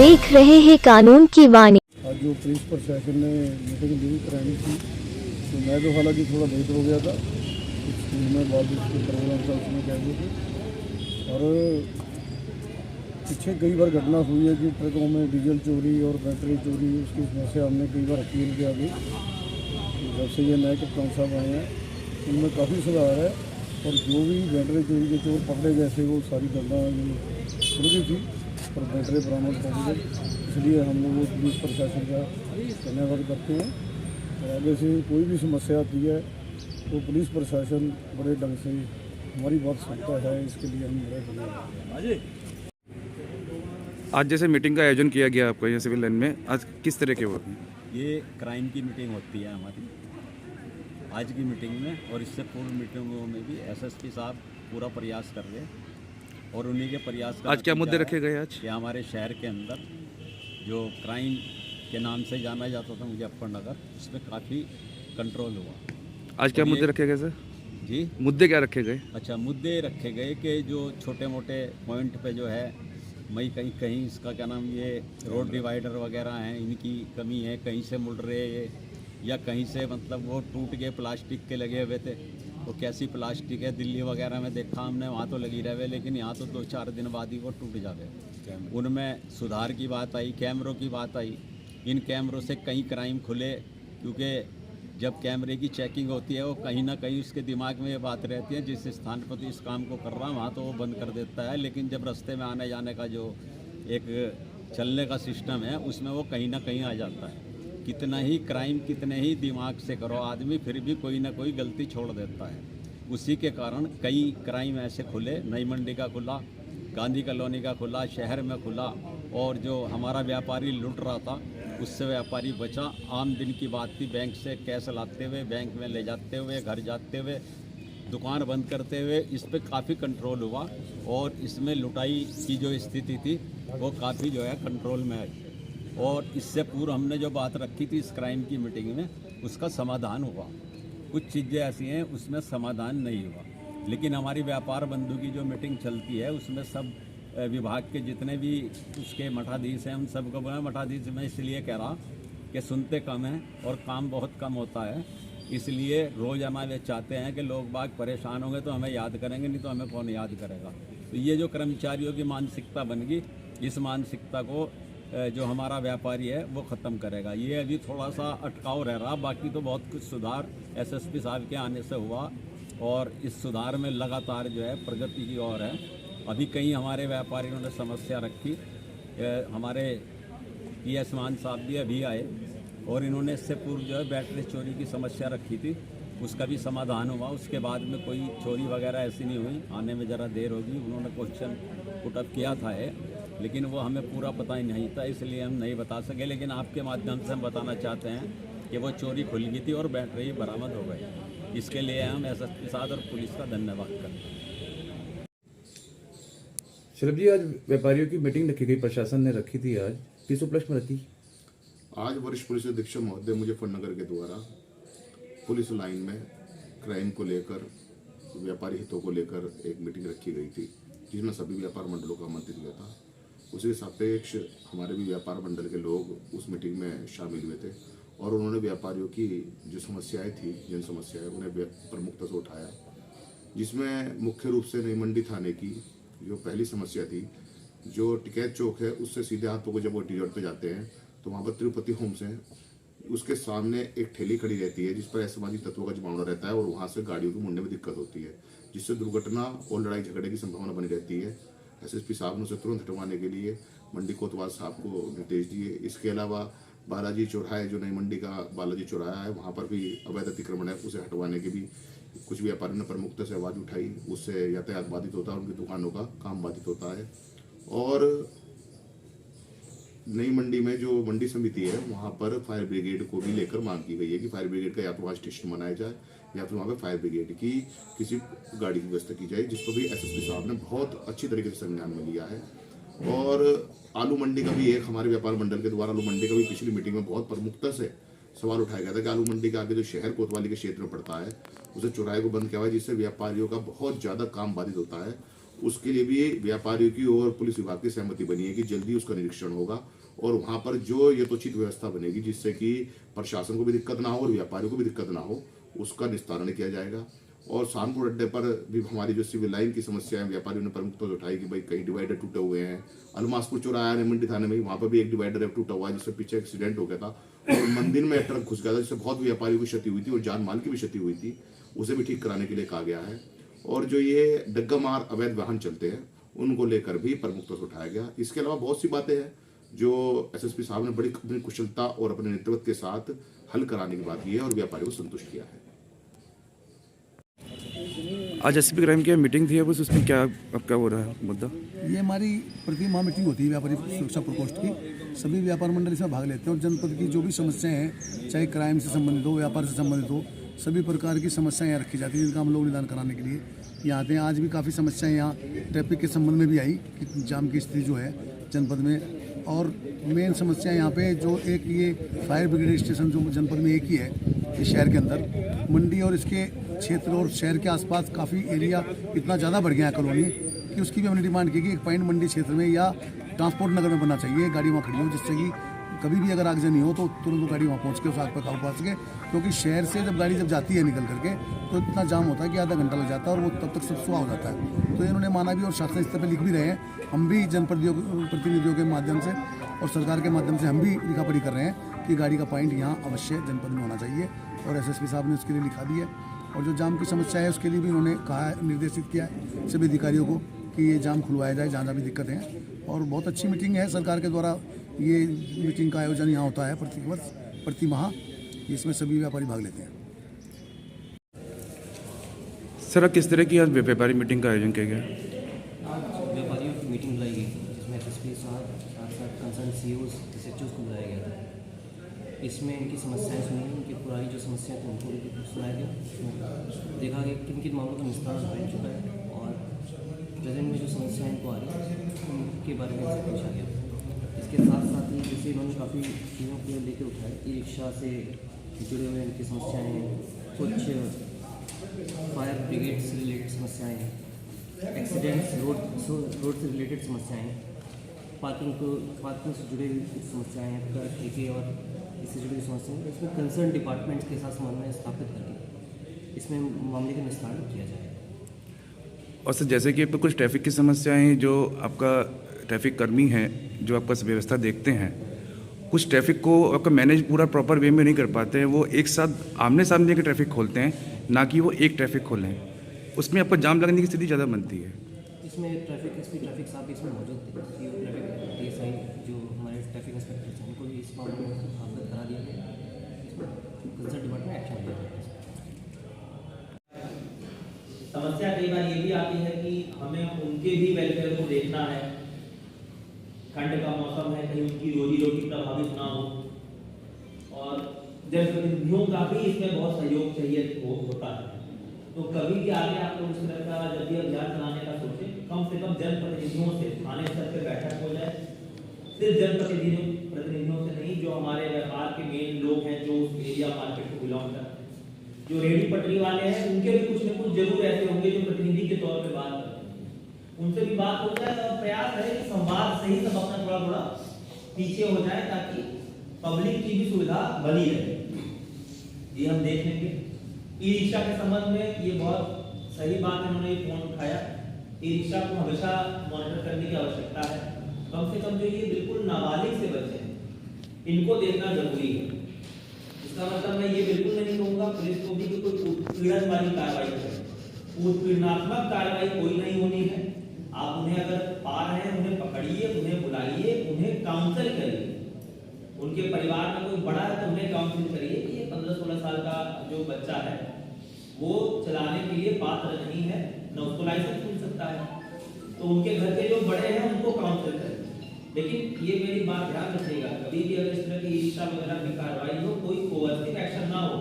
देख रहे हैं कानून की वाणी। आज जो पुलिस प्रशासन ने मीटिंग ली करानी थी, तो मैं तो हालांकि थोड़ा लेट हो गया था। स्कूल में बाद उसके प्रोग्राम था, उसमें कह दिए थे। और पीछे कई बार घटना हुई है कि ट्रकों में डीजल चोरी और बैटरी चोरी, उसकी समस्या हमने कई बार अपील किया गई। जब से ये नए कप्तान साहब आए हैं, उनमें काफ़ी सुधार है। और जो भी बैटरी चोरी के चोर पकड़े गए थे, वो सारी घटना खुल गई थी और बैटरी बरामद कर दी गई। इसलिए हम लोग पुलिस प्रशासन का धन्यवाद करते हैं। और आगे से कोई भी समस्या आती है तो पुलिस प्रशासन बड़े ढंग से हमारी बात सुनता है, इसके लिए हम बड़े धन्यवाद। आज जैसे मीटिंग का आयोजन किया गया आपको यहाँ सिविल लाइन में, आज किस तरह के वो? ये क्राइम की मीटिंग होती है हमारी आज की मीटिंग में, और इससे पूर्व मीटिंगों में भी एसएसपी साहब पूरा प्रयास कर रहे हैं। और उन्हीं के प्रयास का आज क्या मुद्दे रखे गए? आज कि हमारे शहर के अंदर जो क्राइम के नाम से जाना जाता था मुजफ्फरनगर, उसमें काफ़ी कंट्रोल हुआ। आज क्या मुद्दे रखे गए सर? जी, मुद्दे क्या रखे गए? अच्छा, मुद्दे रखे गए कि जो छोटे मोटे पॉइंट पे जो है, मई कहीं कहीं इसका क्या नाम, ये रोड डिवाइडर वगैरह हैं, इनकी कमी है, कहीं से मुड़ रहे ये, या कहीं से मतलब वो टूट गए, प्लास्टिक के लगे हुए थे। वो कैसी प्लास्टिक है, दिल्ली वगैरह में देखा हमने, वहाँ तो लगी रहे, लेकिन यहाँ तो 2-4 दिन बाद ही वो टूट जावे। उनमें सुधार की बात आई, कैमरों की बात आई। इन कैमरों से कई क्राइम खुले, क्योंकि जब कैमरे की चेकिंग होती है, वो कहीं ना कहीं उसके दिमाग में ये बात रहती है, जिस स्थान पर तो इस काम को कर रहा है वहाँ तो वो बंद कर देता है, लेकिन जब रास्ते में आने जाने का जो एक चलने का सिस्टम है, उसमें वो कहीं ना कहीं आ जाता है। कितना ही क्राइम, कितने ही दिमाग से करो आदमी, फिर भी कोई ना कोई गलती छोड़ देता है। उसी के कारण कई क्राइम ऐसे खुले, नई मंडी का खुला, गांधी कॉलोनी का खुला, शहर में खुला। और जो हमारा व्यापारी लूट रहा था, उससे व्यापारी बचा। आम दिन की बात थी, बैंक से कैश लाते हुए, बैंक में ले जाते हुए, घर जाते हुए, दुकान बंद करते हुए, इस पर काफ़ी कंट्रोल हुआ। और इसमें लुटाई की जो स्थिति थी वो काफ़ी जो है कंट्रोल में आई। और इससे पूर्व हमने जो बात रखी थी इस क्राइम की मीटिंग में, उसका समाधान हुआ। कुछ चीज़ें ऐसी हैं उसमें समाधान नहीं हुआ, लेकिन हमारी व्यापार बंधु की जो मीटिंग चलती है, उसमें सब विभाग के जितने भी उसके मठाधीश हैं, उन सबको बोला। मठाधीश मैं इसलिए कह रहा कि सुनते कम हैं और काम बहुत कम होता है, इसलिए रोज़ाना वे चाहते हैं कि लोग बाग परेशान होंगे तो हमें याद करेंगे, नहीं तो हमें कौन याद करेगा। तो ये जो कर्मचारियों की मानसिकता बन गई, इस मानसिकता को जो हमारा व्यापारी है वो ख़त्म करेगा। ये अभी थोड़ा सा अटकाव रह रहा, बाकी तो बहुत कुछ सुधार एसएसपी साहब के आने से हुआ, और इस सुधार में लगातार जो है प्रगति की ओर है। अभी कई हमारे व्यापारियों ने समस्या रखी, हमारे पीएस मान साहब भी अभी आए, और इन्होंने इससे पूर्व जो है बैटरी चोरी की समस्या रखी थी, उसका भी समाधान हुआ। उसके बाद में कोई चोरी वगैरह ऐसी नहीं हुई, आने में ज़रा देर होगी। उन्होंने क्वेश्चन पुटअप किया था लेकिन वो हमें पूरा पता ही नहीं था, इसलिए हम नहीं बता सके। लेकिन आपके माध्यम से हम बताना चाहते हैं कि वो चोरी खुल गई थी और बैटरी बरामद हो गई। इसके लिए हम एसएसपी साहब और पुलिस का धन्यवाद करते हैं। शलभ जी, आज व्यापारियों की मीटिंग रखी गई, प्रशासन ने रखी थी, आज किस उपलक्ष्य में रखी? आज वरिष्ठ पुलिस अधीक्षक महोदय मुजफ्फरनगर के द्वारा पुलिस लाइन में क्राइम को लेकर, व्यापारी हितों को लेकर एक मीटिंग रखी गई थी, जिसमें सभी व्यापार मंडलों का आमंत्रित किया था। उसी सापेक्ष हमारे भी व्यापार मंडल के लोग उस मीटिंग में शामिल हुए थे, और उन्होंने व्यापारियों की जो समस्याएं थी, जिन समस्याएं उन्हें प्रमुखता से उठाया, जिसमें मुख्य रूप से नई मंडी थाने की जो पहली समस्या थी, जो टिकैत चौक है, उससे सीधे हाथों को जब वो टी रोड पर जाते हैं तो वहाँ पर तिरुपति होम्स है, उसके सामने एक ठेली खड़ी रहती है जिस पर असामाजिक तत्वों का जमावड़ा रहता है, और वहाँ से गाड़ियों को मुड़ने में दिक्कत होती है, जिससे दुर्घटना और लड़ाई झगड़े की संभावना बनी रहती है। एसएसपी साहब ने उसे तुरंत हटवाने के लिए मंडी कोतवाल साहब को निर्देश दिए। इसके अलावा बालाजी चौराहे, जो नई मंडी का बालाजी चौराहा है, वहाँ पर भी अवैध अतिक्रमण है, उसे हटवाने के भी कुछ व्यापारियों ने प्रमुखता से आवाज़ उठाई। उससे यातायात बाधित होता है, उनकी दुकानों का काम बाधित होता है। और नई मंडी में जो मंडी समिति है, वहाँ पर फायर ब्रिगेड को भी लेकर मांग की गई है कि फायर ब्रिगेड का या तो वहाँ स्टेशन बनाया जाए, या फिर वहाँ पे फायर ब्रिगेड की किसी गाड़ी की व्यवस्था की जाए, जिसको भी एसएसपी साहब ने बहुत अच्छी तरीके से संज्ञान में लिया है। और आलू मंडी का भी एक हमारे व्यापार मंडल के द्वारा आलू मंडी का भी पिछली मीटिंग में बहुत प्रमुखता से सवाल उठाया गया था कि आलू मंडी के आगे जो शहर कोतवाली के क्षेत्र में पड़ता है, उसे चौराहे को बंद किया हुआ है, जिससे व्यापारियों का बहुत ज़्यादा काम बाधित होता है। उसके लिए भी व्यापारियों की और पुलिस विभाग की सहमति बनी है कि जल्दी उसका निरीक्षण होगा और वहां पर जो यथोचित व्यवस्था बनेगी जिससे कि प्रशासन को भी दिक्कत ना हो और व्यापारियों को भी दिक्कत ना हो, उसका निस्तारण किया जाएगा। और सहारनपुर अड्डे पर भी हमारी जो सिविल लाइन की समस्या है व्यापारियों ने प्रमुखता से उठाई कि भाई कहीं डिवाइडर टूटे हुए हैं। अलमासपुर चौराहा है मंडी थाने में, वहां पर भी एक डिवाइडर टूटा हुआ है जिससे पीछे एक्सीडेंट हो गया था और मंदिर में ट्रक घुस गया था जिससे बहुत व्यापारियों की क्षति हुई थी और जान माल की भी क्षति हुई थी। उसे भी ठीक कराने के लिए कहा गया है। और जो ये डग्गा मार अवैध वाहन चलते हैं उनको लेकर भी प्रमुखता से उठाया गया। इसके अलावा बहुत सी बातें हैं जो एसएसपी साहब ने बड़ी अपनी कुशलता और अपने नेतृत्व के साथ हल कराने की बात की है और व्यापारियों को संतुष्ट किया है। आज एसपी क्राइम की मीटिंग थी, अब उसमें क्या अब क्या हो रहा है मुद्दा? ये हमारी प्रति माह मीटिंग होती है व्यापारी सुरक्षा प्रकोष्ठ की। सभी व्यापार मंडल इसमें भाग लेते हैं और जनपद की जो भी समस्याएं हैं, चाहे क्राइम से संबंधित हो, व्यापार से संबंधित हो, सभी प्रकार की समस्याएं यहाँ रखी जाती हैं जिनका हम लोग निदान कराने के लिए यहाँ आते हैं। आज भी काफ़ी समस्याएं यहाँ ट्रैफिक के संबंध में भी आई कि जाम की स्थिति जो है जनपद में। और मेन समस्या यहाँ पे जो एक ये फायर ब्रिगेड स्टेशन जो जनपद में एक ही है इस शहर के अंदर, मंडी और इसके क्षेत्र और शहर के आसपास काफ़ी एरिया इतना ज़्यादा बढ़ गया है कॉलोनी कि उसकी भी हमने डिमांड की कि एक पॉइंट मंडी क्षेत्र में या ट्रांसपोर्ट नगर में बनना चाहिए, गाड़ी वहाँ खड़ी हो जिससे कि कभी भी अगर आगजनी हो तो तुरंत गाड़ी वहाँ पहुँच के उस आग पर काबू पा सके। क्योंकि शहर से जब गाड़ी जाती है निकल करके तो इतना जाम होता है कि आधा घंटा लग जाता है और वो तब तक सब सुहा हो जाता है। तो इन्होंने माना भी और शासन स्तर पर लिख भी रहे हैं। हम भी जनप्रतिनिधियों के माध्यम से और सरकार के माध्यम से हम भी लिखा पढ़ी कर रहे हैं कि गाड़ी का पॉइंट यहाँ अवश्य जनपद में होना चाहिए और एसएसपी साहब ने उसके लिए लिखा भी है। और जो जाम की समस्या है उसके लिए भी उन्होंने कहा है, निर्देशित किया है सभी अधिकारियों को कि ये जाम खुलवाया जाए जहाँ जहाँ भी दिक्कतें हैं। और बहुत अच्छी मीटिंग है सरकार के द्वारा, ये मीटिंग का आयोजन यहाँ होता है प्रति वर्ष प्रति माह, इसमें सभी व्यापारी भाग लेते हैं। सर किस तरह की आज व्यापारी मीटिंग का आयोजन किया गया? आज व्यापारियों की मीटिंग बुलाई गई थी जिसमें एसएसपी साहब साथ साथ कंसर्न सीईओज एसएचओज को बुलाया गया था। इसमें इनकी समस्याएं सुनी, इनकी पुरानी जो समस्याएं थी उनको भी सुनाया गया। देखा गया किन किन मामलों का निस्तारण हो चुका है और प्रेजेंट में जो समस्याएं इनको आ रही है उनके बारे में पूछा गया। इसके साथ साथ ही जैसे इन्होंने काफ़ी चीज़ों को लेकर उठाया, ई रिक्शा से जुड़े हुए इनकी समस्याएँ हैं, कुछ फायर ब्रिगेड से रिलेटेड समस्याएँ हैं, एक्सीडेंट्स रोड से रिलेटेड समस्याएँ हैं, पार्किंग से जुड़ी हुई समस्याएँ हैं, ठेके और इससे जुड़ी हुई समस्याएँ हैं। इसमें कंसर्न डिपार्टमेंट्स के साथ समन्वय स्थापित करके इसमें मामले का निस्तारण किया जाए। और सर जैसे कि कुछ ट्रैफिक की समस्याएं, जो आपका ट्रैफिक कर्मी हैं जो आपका व्यवस्था देखते हैं, कुछ ट्रैफिक को आपका मैनेज पूरा प्रॉपर वे में नहीं कर पाते हैं, वो एक साथ आमने सामने के ट्रैफिक खोलते हैं, ना कि वो एक ट्रैफिक खोलें। उसमें आपको जाम लगने की स्थिति ज़्यादा बनती है। इसमें ट्रैफिक एसपी ट्रैफिक साहब इसमें मौजूद थे, ट्रैफिक एएसआई जो हमारे ट्रैफिक इंस्पेक्टर हैं उनको भी इस मामले में अवगत करा दिया गया। कंसर्न डिपार्टमेंट एक्शन लिया गया। समस्या कई बार ये भी आती है कि हमें उनके भी वेलफेयर को देखना है। ठंड का मौसम है, कहीं उनकी रोजी रोटी प्रभावित ना हो और जनप्रतिनिधियों का भी इसमें बहुत सहयोग चाहिए होता है। तो कभी भी आगे आप लोग इस तरह का जब भी अभियान चलाने का सोचें, कम से कम जनप्रतिनिधियों से थाने स्तर पर बैठक हो जाए। सिर्फ जनप्रतिनिधियों से नहीं, जो हमारे व्यापार के मेन लोग हैं जो उस एरिया मार्केट को बिलोंग करते हैं, जो रेडी पटरी वाले हैं, उनके भी कुछ न कुछ जरूर ऐसे होंगे जो प्रतिनिधि के तौर पे बात करते हैं। उनसे भी बात होता है और प्रयास है कि संवाद से ही सब अपना थोड़ा थोड़ा पीछे हो जाए ताकि पब्लिक की भी सुविधा बनी रहे। ये हम देख लेंगे। ई रिक्शा के संबंध में ये बहुत सही बात इन्होंने फोन उठाया। ई रिक्शा को हमेशा मॉनिटर करने की आवश्यकता है। कम से कम जो ये बिल्कुल नाबालिग से बच्चे हैं, इनको देखना जरूरी है। इसका मतलब मैं ये बिल्कुल नहीं कहूँगा पुलिस को भी कि कोई उत्पीड़न वाली कार्रवाई करे। उत्पीड़नात्मक कार्रवाई कोई नहीं होनी है। आप उन्हें अगर पा रहे हैं, उन्हें पकड़िए, उन्हें बुलाइए, उन्हें काउंसिल करिए। उनके परिवार में कोई बड़ा है तो उन्हें काउंसिल करिए कि ये 15-16 साल का जो बच्चा है वो चलाने के लिए पात्र नहीं है, न उसको लाइसेंस मिल सकता है। तो उनके घर के जो बड़े हैं उनको काउंसिल करें। लेकिन ये मेरी बात ध्यान रखिएगा, कभी भी अगर इस तरह की रिक्शा वगैरह की कार्रवाई हो, कोई कोवर्सिव एक्शन ना हो,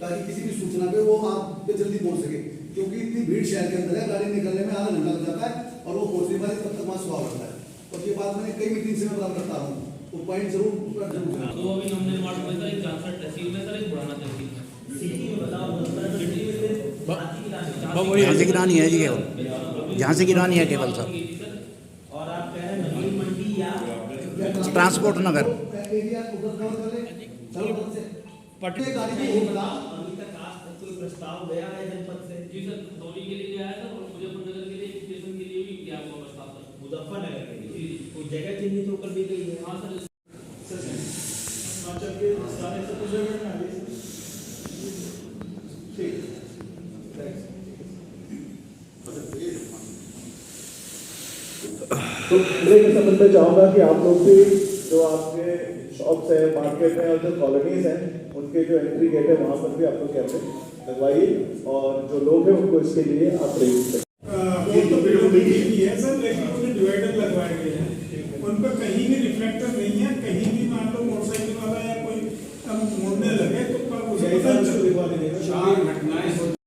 ताकि किसी भी सूचना पे वो आप पे जल्दी पहुंच सके। क्योंकि इतनी भीड़ शहर के अंदर है, गाड़ी निकलने में आधा घंटा लग जाता है और वो पहुंचने वाले तब तक वहां सुहा होता है। और ये बात मैंने कई मीटिंग से मैं बात करता हूँ, वो पॉइंट जरूर तो अभी हमने निर्माण में सर एक जानसर तहसील में, सर एक पुराना तहसील में, सिटी में बताओ, सिटी में झांसी की रानी है जी। झांसी की रानी है केवल सर, और आप कह रहे हैं नवीन मंडी या ट्रांसपोर्ट नगर। अभी तक आज तक कोई प्रस्ताव गया है जनपद से? जी सर, धौली के लिए आया था और मुजफ्फरनगर के लिए स्टेशन के लिए भी किया हुआ प्रस्ताव था। मुजफ्फरनगर के लिए कोई जगह चिन्हित होकर दी गई है? हाँ सर, तो मैं ये समझना चाहूँगा कि आप लोग भी जो आपके शॉप्स है, मार्केट है और जो कॉलोनीज हैं, उनके जो एंट्री गेट है वहाँ पर भी आप लोग कैमरे लगवाइए और जो लोग हैं उनको इसके लिए आप प्रेरित करें। वो तो बिल्कुल है सर, लेकिन उसमें डिवाइडर लगवाए गए हैं, उन पर कहीं भी रिफ्लेक्टर नहीं है, कहीं भी मान लो मोटरसाइकिल वाला या कोई मोड़ने लगे तो पर वो 4 घटनाएं